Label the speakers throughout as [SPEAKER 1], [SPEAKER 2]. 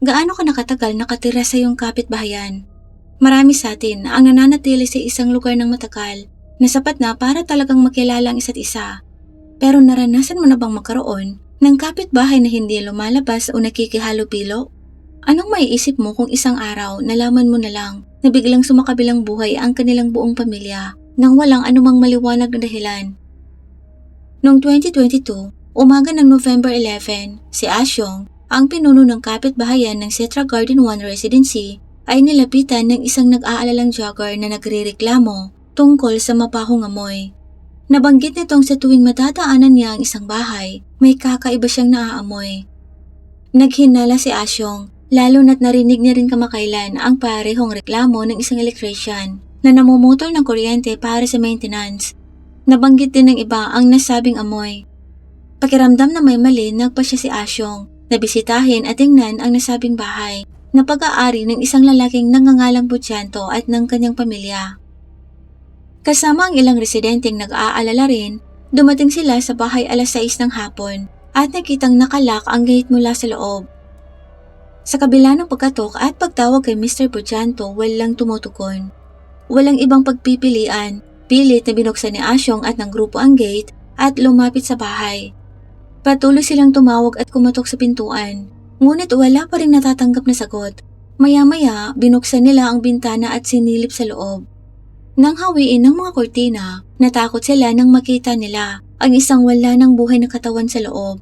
[SPEAKER 1] Gaano ka nakatagal nakatira sa iyong kapitbahayan? Marami sa atin ang nananatili sa isang lugar ng matagal na sapat na para talagang makilala ang isa't isa. Pero naranasan mo na bang magkaroon ng kapitbahay na hindi lumalabas o nakikihalo-pilo? Anong maiisip mo kung isang araw nalaman mo na lang na biglang sumakabilang buhay ang kanilang buong pamilya nang walang anumang maliwanag na dahilan? Noong 2022, umaga ng November 11, si Asyong, ang pinuno ng kapitbahayan ng Cetra Garden 1 Residency, ay nilapitan ng isang nag-aalalang jogger na nagrereklamo tungkol sa mapahong amoy. Nabanggit nitong sa tuwing madadaanan niya ang isang bahay, may kakaiba siyang naaamoy. Naghinala si Asyong, lalo na't narinig niya rin kamakailan ang parehong reklamo ng isang electrician na namumutol ng kuryente para sa maintenance. Nabanggit din ng iba ang nasabing amoy. Pakiramdam na may mali, nagpasya si Asyong na bisitahin at tingnan ang nasabing bahay na pag-aari ng isang lalaking nangangalang Butyanto at ng kanyang pamilya. Kasama ang ilang residenteng nag-aalala rin, dumating sila sa bahay alas 6 ng hapon at nakitang nakalak ang gate mula sa loob. Sa kabila ng pagkatok at pagtawag kay Mr. Butyanto, walang tumutugon. Walang ibang pagpipilian, pilit na binuksan ni Asyong at ng grupo ang gate at lumapit sa bahay. Patuloy silang tumawag at kumatok sa pintuan, ngunit wala pa rin natatanggap na sagot. Maya-maya, binuksan nila ang bintana at sinilip sa loob. Nang hawiin ng mga kortina, natakot sila nang makita nila ang isang wala ng buhay na katawan sa loob.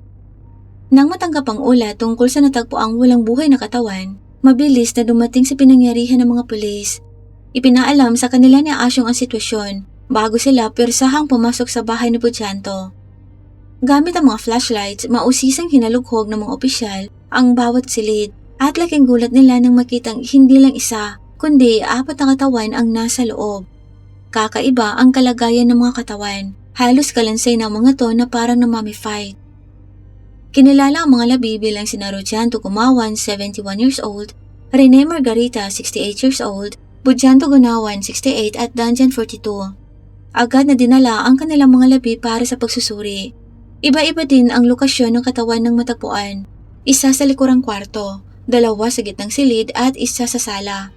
[SPEAKER 1] Nang matanggap ang ulat tungkol sa natagpuang walang buhay na katawan, mabilis na dumating sa pinangyarihan ng mga pulis. Ipinaalam sa kanila ni Asyong ang sitwasyon bago sila pirsahang pumasok sa bahay ni Butyanto. Gamit ang mga flashlights, mausisang hinalughog ng mga opisyal ang bawat silid at laking gulat nila nang makitang hindi lang isa, kundi 4 na katawan ang nasa loob. Kakaiba ang kalagayan ng mga katawan, halos kalansay ng mga to na parang namamify. Kinilala ang mga labi bilang sina Rocianto Gumawan, 71 years old, Rene Margarita, 68 years old, Butyanto Gunawan, 68 at Danjan, 42. Agad na dinala ang kanilang mga labi para sa pagsusuri. Iba-iba din ang lokasyon ng katawan ng matagpuan. Isa sa likurang kwarto, 2 sa gitnang silid at isa sa sala.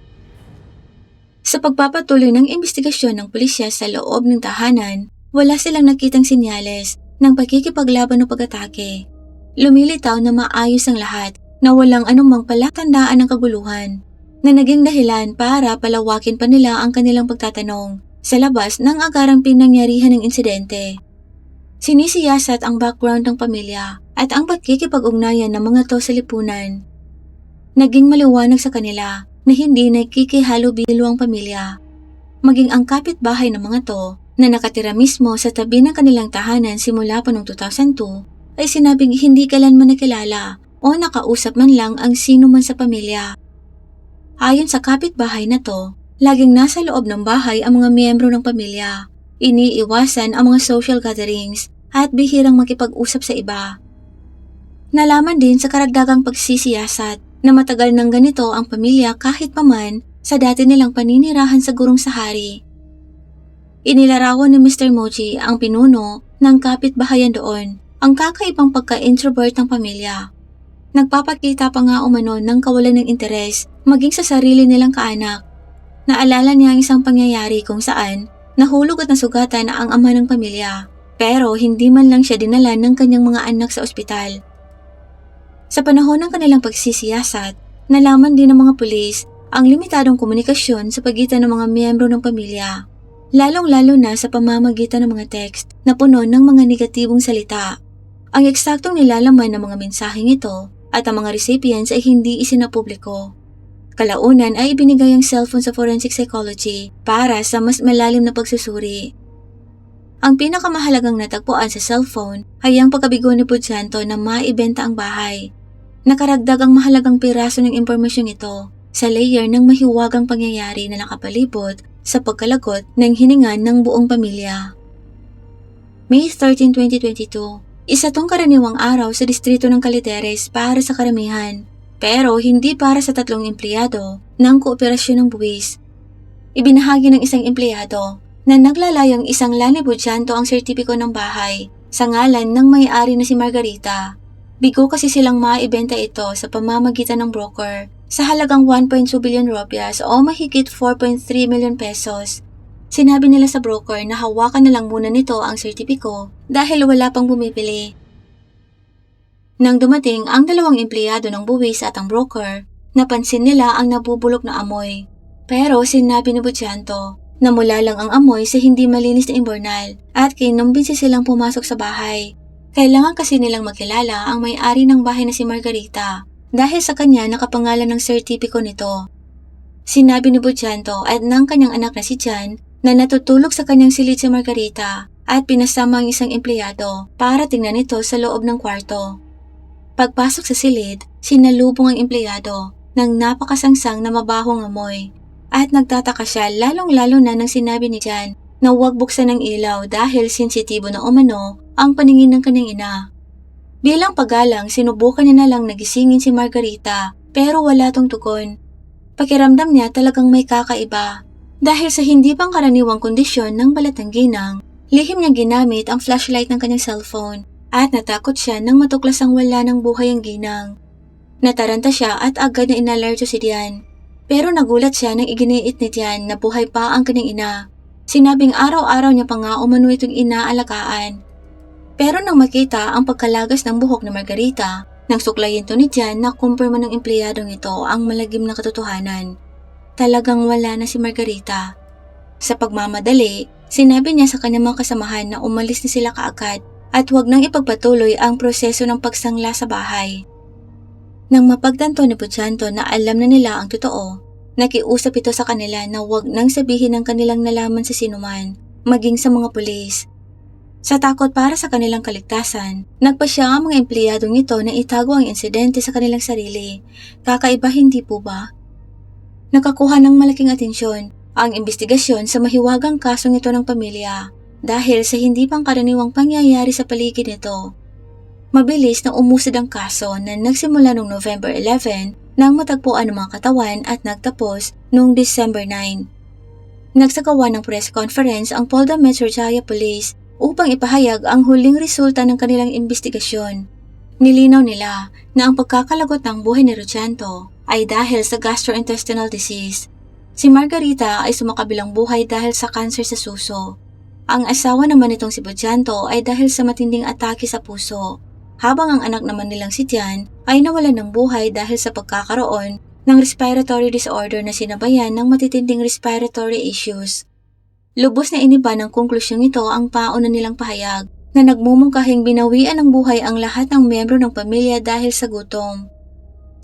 [SPEAKER 1] Sa pagpapatuloy ng investigasyon ng pulisya sa loob ng tahanan, wala silang nakitang sinyales ng pagkikipaglaban o pag-atake. Lumilitaw na maayos ang lahat na walang anumang palatandaan ng kaguluhan na naging dahilan para palawakin pa nila ang kanilang pagtatanong sa labas ng agarang pinangyarihan ng insidente. Sinisiyasat ang background ng pamilya at ang pagkikipag-ugnayan ng mga to sa lipunan. Naging maliwanag sa kanila na hindi nakikihalo-bilo ang pamilya. Maging ang kapitbahay ng mga to na nakatira mismo sa tabi ng kanilang tahanan simula pa noong 2002 ay sinabing hindi kailanman nakilala o nakausap man lang ang sino man sa pamilya. Ayon sa kapitbahay na to, laging nasa loob ng bahay ang mga miyembro ng pamilya. Iniiwasan ang mga social gatherings at bihirang makipag-usap sa iba. Nalaman din sa karagdagang pagsisiyasat na matagal nang ganito ang pamilya kahit paman sa dati nilang paninirahan sa Gurong Sahari. Inilarawan ni Mr. Mochi, ang pinuno ng kapitbahayan doon, ang kakaibang pagka-introvert ng pamilya. Nagpapakita pa nga umano ng kawalan ng interes maging sa sarili nilang kaanak. Naalala niya ang isang pangyayari kung saan nahulog at nasugatan ang ama ng pamilya, pero hindi man lang siya dinala ng kanyang mga anak sa ospital. Sa panahon ng kanilang pagsisiyasat, nalaman din ng mga pulis ang limitadong komunikasyon sa pagitan ng mga miyembro ng pamilya, lalong-lalo na sa pamamagitan ng mga text na puno ng mga negatibong salita. Ang eksaktong nilalaman ng mga mensaheng ito at ang mga recipients ay hindi isinapubliko. Kalaunan ay ibinigay ang cellphone sa forensic psychology para sa mas malalim na pagsusuri. Ang pinakamahalagang natagpuan sa cellphone ay ang pagkabigo ni Butyanto na maibenta ang bahay. Nakaragdag ang mahalagang piraso ng impormasyong ito sa layer ng mahiwagang pangyayari na nakapalibot sa pagkalagot ng hininga ng buong pamilya. May 13, 2022, isa tong karaniwang araw sa distrito ng Caliteres para sa karamihan. Pero hindi para sa 3 empleyado ng kooperasyon ng buwis. Ibinahagi ng isang empleyado na naglalayang isang Lani Butyanto ang sertipiko ng bahay sa ngalan ng may-ari na si Margarita. Bigo kasi silang maibenta ito sa pamamagitan ng broker sa halagang 1.2 billion rupias o mahigit 4.3 million pesos. Sinabi nila sa broker na hawakan na lang muna nito ang sertipiko dahil wala pang bumibili. Nang dumating ang dalawang empleyado ng buwis at ang broker, napansin nila ang nabubulok na amoy. Pero sinabi ni Butyanto na mula lang ang amoy sa hindi malinis na imburnal at kinumbinsi silang pumasok sa bahay. Kailangan kasi nilang makilala ang may-ari ng bahay na si Margarita dahil sa kanya nakapangalan ng sertipiko nito. Sinabi ni Butyanto at ng kanyang anak na si Jan na natutulog sa kanyang silid si Margarita at pinasama ang isang empleyado para tingnan ito sa loob ng kwarto. Pagpasok sa silid, sinalubong ang empleyado ng napakasangsang na mabahong amoy at nagtataka siya lalong-lalo na nang sinabi ni Jan na huwag buksan ng ilaw dahil sensitibo na umano ang paningin ng kanyang ina. Bilang paggalang, sinubukan niya na lang nagisingin si Margarita pero wala tong tugon. Pakiramdam niya talagang may kakaiba. Dahil sa hindi pang karaniwang kondisyon ng balat ng ginang, lihim niya ginamit ang flashlight ng kanyang cellphone at natakot siya nang matuklas ang wala ng buhay ang ginang. Nataranta siya at agad na inalerto si Dian. Pero nagulat siya nang iginiit ni Dian na buhay pa ang kanyang ina. Sinabing araw-araw niya pa nga umano itong inaalagaan. Pero nang makita ang pagkalagas ng buhok ni Margarita, nang suklayin to ni Dian na kumpirma ng empleyadong ito ang malagim na katotohanan. Talagang wala na si Margarita. Sa pagmamadali, sinabi niya sa kanyang mga kasamahan na umalis na sila kaagad at huwag nang ipagpatuloy ang proseso ng pagsangla sa bahay. Nang mapagtanto ni Butyanto na alam na nila ang totoo, nakiusap ito sa kanila na huwag nang sabihin ang kanilang nalaman sa sinuman, maging sa mga pulis. Sa takot para sa kanilang kaligtasan, nagpasya ang mga empleyadong ito na itago ang insidente sa kanilang sarili. Kakaiba, hindi po ba? Nakakuha ng malaking atensyon ang investigasyon sa mahiwagang kasong ito ng pamilya dahil sa hindi pang karaniwang pangyayari sa paligid nito. Mabilis na umusad ang kaso na nagsimula noong November 11 nang matagpuan ng mga katawan at nagtapos noong December 9. Nagsagawa ng press conference ang Polda Metro Jaya Police upang ipahayag ang huling resulta ng kanilang investigasyon. Nilinaw nila na ang pagkakalagot ng buhay ni Butyanto ay dahil sa gastrointestinal disease. Si Margarita ay sumakabilang buhay dahil sa cancer sa suso. Ang asawa naman nitong si Butyanto ay dahil sa matinding atake sa puso, habang ang anak naman nilang si Tian ay nawalan ng buhay dahil sa pagkakaroon ng respiratory disorder na sinabayan ng matitinding respiratory issues. Lubos na iniba ng konklusyong ito ang pauna nilang pahayag na nagmumungkahing binawian ng buhay ang lahat ng miyembro ng pamilya dahil sa gutom.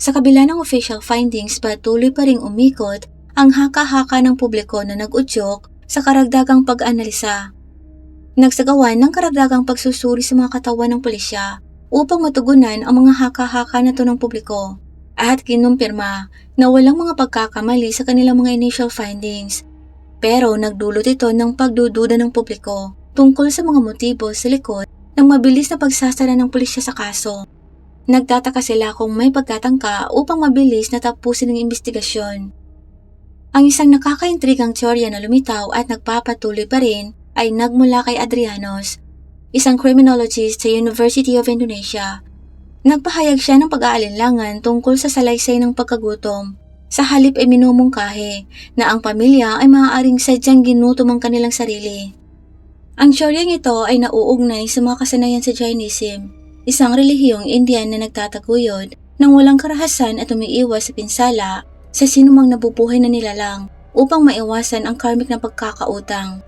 [SPEAKER 1] Sa kabila ng official findings, patuloy pa ring umikot ang haka-haka ng publiko na nag-udyok sa karagdagang pag-analisa. Nagsagawa ng karagdagang pagsusuri sa mga katawan ng pulisya upang matugunan ang mga haka-haka na to ng publiko at kinumpirma na walang mga pagkakamali sa kanilang mga initial findings. Pero nagdulot ito ng pagdududa ng publiko tungkol sa mga motibo sa likod ng mabilis na pagsasara ng pulisya sa kaso. Nagtataka sila kung may pagtatangka upang mabilis na tapusin ang investigasyon. Ang isang nakakaintrigang teorya na lumitaw at nagpapatuloy pa rin ay nagmula kay Adrianos, isang criminologist sa University of Indonesia. Nagpahayag siya ng pag-aalinlangan tungkol sa salaysay ng pagkagutom. Sa halip ay minumungkahi na ang pamilya ay maaaring sadyang ginutom ang kanilang sarili. Ang teoryang ito ay nauugnay sa mga kasanayan sa Jainism, isang relihiyong Indian na nagtataguyod ng walang karahasan at umiiwas sa pinsala sa sinumang nabubuhay na nilalang upang maiwasan ang karmic na pagkakautang.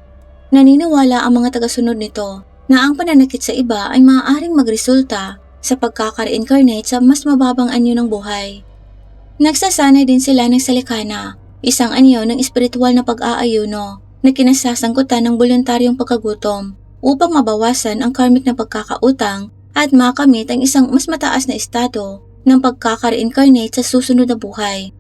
[SPEAKER 1] Naniniwala ang mga tagasunod nito na ang pananakit sa iba ay maaaring magresulta sa pagkaka-reincarnate sa mas mababang anyo ng buhay. Nagsasanay din sila ng salikana, isang anyo ng espiritual na pag-aayuno na kinasasangkutan ng voluntaryong pagkagutom upang mabawasan ang karmic na pagkakautang at makamit ang isang mas mataas na estado ng pagkaka-reincarnate sa susunod na buhay.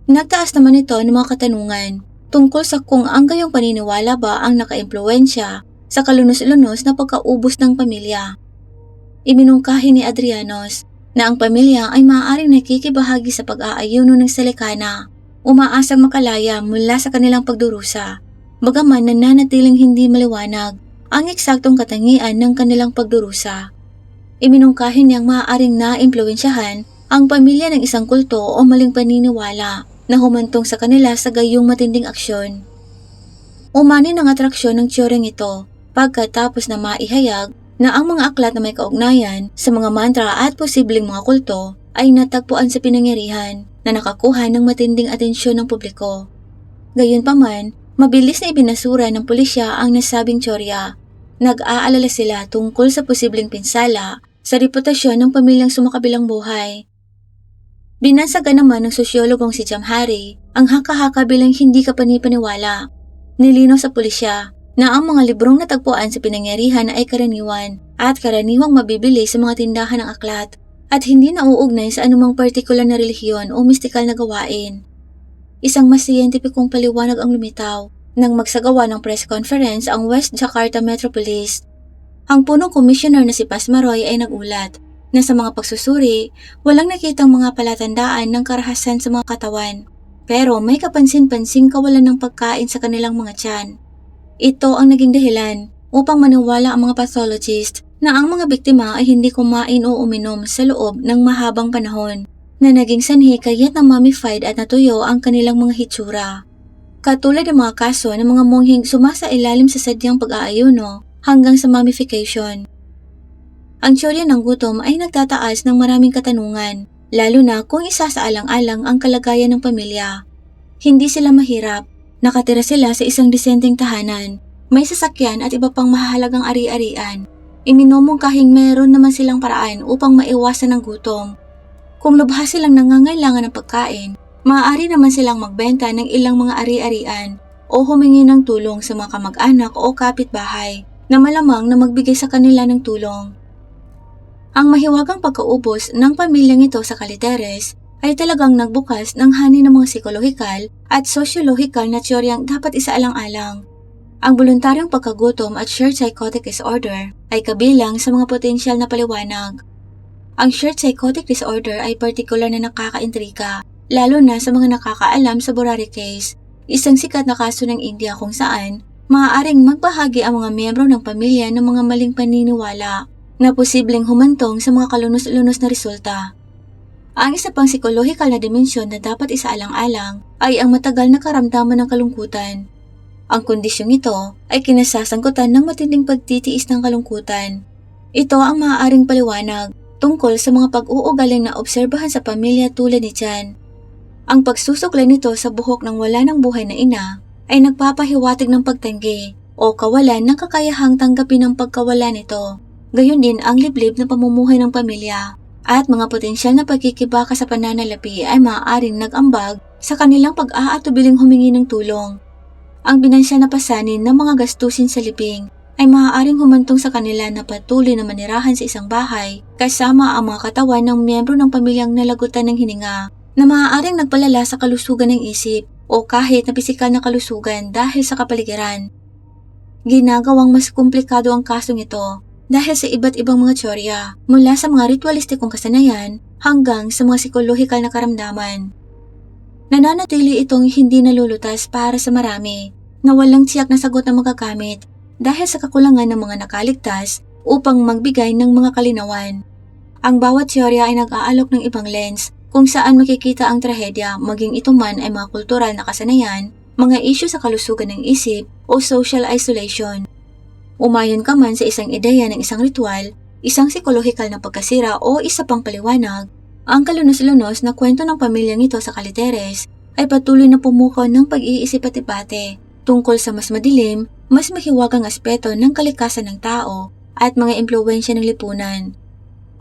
[SPEAKER 1] Nagtaas naman ito ng mga katanungan tungkol sa kung ang gayong paniniwala ba ang nakaimpluwensya sa kalunos-lunos na pagkaubos ng pamilya. Iminungkahi ni Adrianos na ang pamilya ay maaaring nakikibahagi sa pag-aayuno ng salikana, umaasang makalaya mula sa kanilang pagdurusa, bagaman nananatiling hindi maliwanag ang eksaktong katangian ng kanilang pagdurusa. Iminungkahi niyang maaaring naimpluwensyahan ang pamilya ng isang kulto o maling paniniwala na humantong sa kanila sa gayong matinding aksyon. Umani ng atraksyon ng teoryang ito pagkatapos na maihayag na ang mga aklat na may kaugnayan sa mga mantra at posibleng mga kulto ay natagpuan sa pinangyarihan na nakakuha ng matinding atensyon ng publiko. Gayunpaman, mabilis na ibinasura ng pulisya ang nasabing teorya. Nag-aalala sila tungkol sa posibleng pinsala sa reputasyon ng pamilyang sumakabilang buhay. Binansagan naman ng sosyologong si Jamhari ang haka-haka bilang hindi kapanipaniwala. Nilinaw sa pulisya na ang mga librong natagpuan sa pinangyarihan ay karaniwan at karaniwang mabibili sa mga tindahan ng aklat at hindi nauugnay sa anumang partikular na relihiyon o mistikal na gawain. Isang mas siyentipikong paliwanag ang lumitaw nang magsagawa ng press conference ang West Jakarta Metropolis. Ang punong komisyoner na si Pasmaroy ay nagulat na sa mga pagsusuri, walang nakitang mga palatandaan ng karahasan sa mga katawan, pero may kapansin-pansing kawalan ng pagkain sa kanilang mga tiyan. Ito ang naging dahilan upang maniwala ang mga pathologist na ang mga biktima ay hindi kumain o uminom sa loob ng mahabang panahon, na naging sanhi kaya't na mummified at natuyo ang kanilang mga hitsura. Katulad ng mga kaso ng mga monghing sumasailalim sa sadyang pag-aayuno hanggang sa mummification. Ang teorya ng gutom ay nagtataas ng maraming katanungan, lalo na kung isasaalang-alang ang kalagayan ng pamilya. Hindi sila mahirap, nakatira sila sa isang disenteng tahanan, may sasakyan at iba pang mahalagang ari-arian. Iminumungkahing meron naman silang paraan upang maiwasan ang gutom. Kung lubha silang nangangailangan ng pagkain, maaari naman silang magbenta ng ilang mga ari-arian o humingi ng tulong sa mga kamag-anak o kapitbahay na malamang na magbigay sa kanila ng tulong. Ang mahiwagang pagkaubos ng pamilyang ito sa Caliteres ay talagang nagbukas ng hani ng mga psikolohikal at sosyologikal na teoryang dapat isaalang-alang. Ang voluntaryong pagkagutom at shared psychotic disorder ay kabilang sa mga potensyal na paliwanag. Ang shared psychotic disorder ay partikular na nakakaintriga, lalo na sa mga nakakaalam sa Burari case, isang sikat na kaso ng India kung saan maaaring magbahagi ang mga miyembro ng pamilya ng mga maling paniniwala na posibleng humantong sa mga kalunos-lunos na resulta. Ang isa pang psikolohikal na dimensyon na dapat isaalang-alang ay ang matagal na karamdaman ng kalungkutan. Ang kondisyong ito ay kinasasangkutan ng matinding pagtitiis ng kalungkutan. Ito ang maaaring paliwanag tungkol sa mga pag-uugaling na obserbahan sa pamilya tulad ni Jan. Ang pagsusuklay nito sa buhok ng wala ng buhay na ina ay nagpapahiwatig ng pagtanggi o kawalan ng kakayahang tanggapin ang pagkawala nito. Gayon din ang liblib na pamumuhay ng pamilya at mga potensyal na pagkikibaka sa pananalapi ay maaaring nag-ambag sa kanilang pag-aatubiling humingi ng tulong. Ang binansyal na pasanin ng mga gastusin sa libing ay maaaring humantong sa kanila na patuloy na manirahan sa isang bahay kasama ang mga katawan ng miyembro ng pamilyang nalagutan ng hininga na maaaring nagpalala sa kalusugan ng isip o kahit na pisikal na kalusugan dahil sa kapaligiran. Ginagawang mas komplikado ang kasong ito dahil sa iba't ibang mga teorya mula sa mga ritualistikong kasanayan hanggang sa mga psikolohikal na karamdaman. Nananatili itong hindi nalulutas para sa marami na walang tiyak na sagot na magagamit dahil sa kakulangan ng mga nakaligtas upang magbigay ng mga kalinawan. Ang bawat teorya ay nag-aalok ng ibang lens kung saan makikita ang trahedya, maging ito man ay mga kultural na kasanayan, mga isyu sa kalusugan ng isip o social isolation. Umayon ka man sa isang ideya ng isang ritual, isang psikolohikal na pagkasira o isa pang paliwanag, ang kalunos-lunos na kwento ng pamilyang ito sa Caliteres ay patuloy na pumukaw ng pag-iisip at debate tungkol sa mas madilim, mas mahiwagang aspeto ng kalikasan ng tao at mga impluwensya ng lipunan.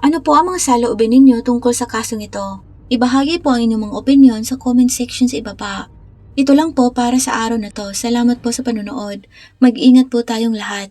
[SPEAKER 1] Ano po ang mga saloobin ninyo tungkol sa kasong ito? Ibahagi po ang inyong mga opinion sa comment section sa ibaba. Ito lang po para sa araw na to. Salamat po sa panonood. Mag-ingat po tayong lahat.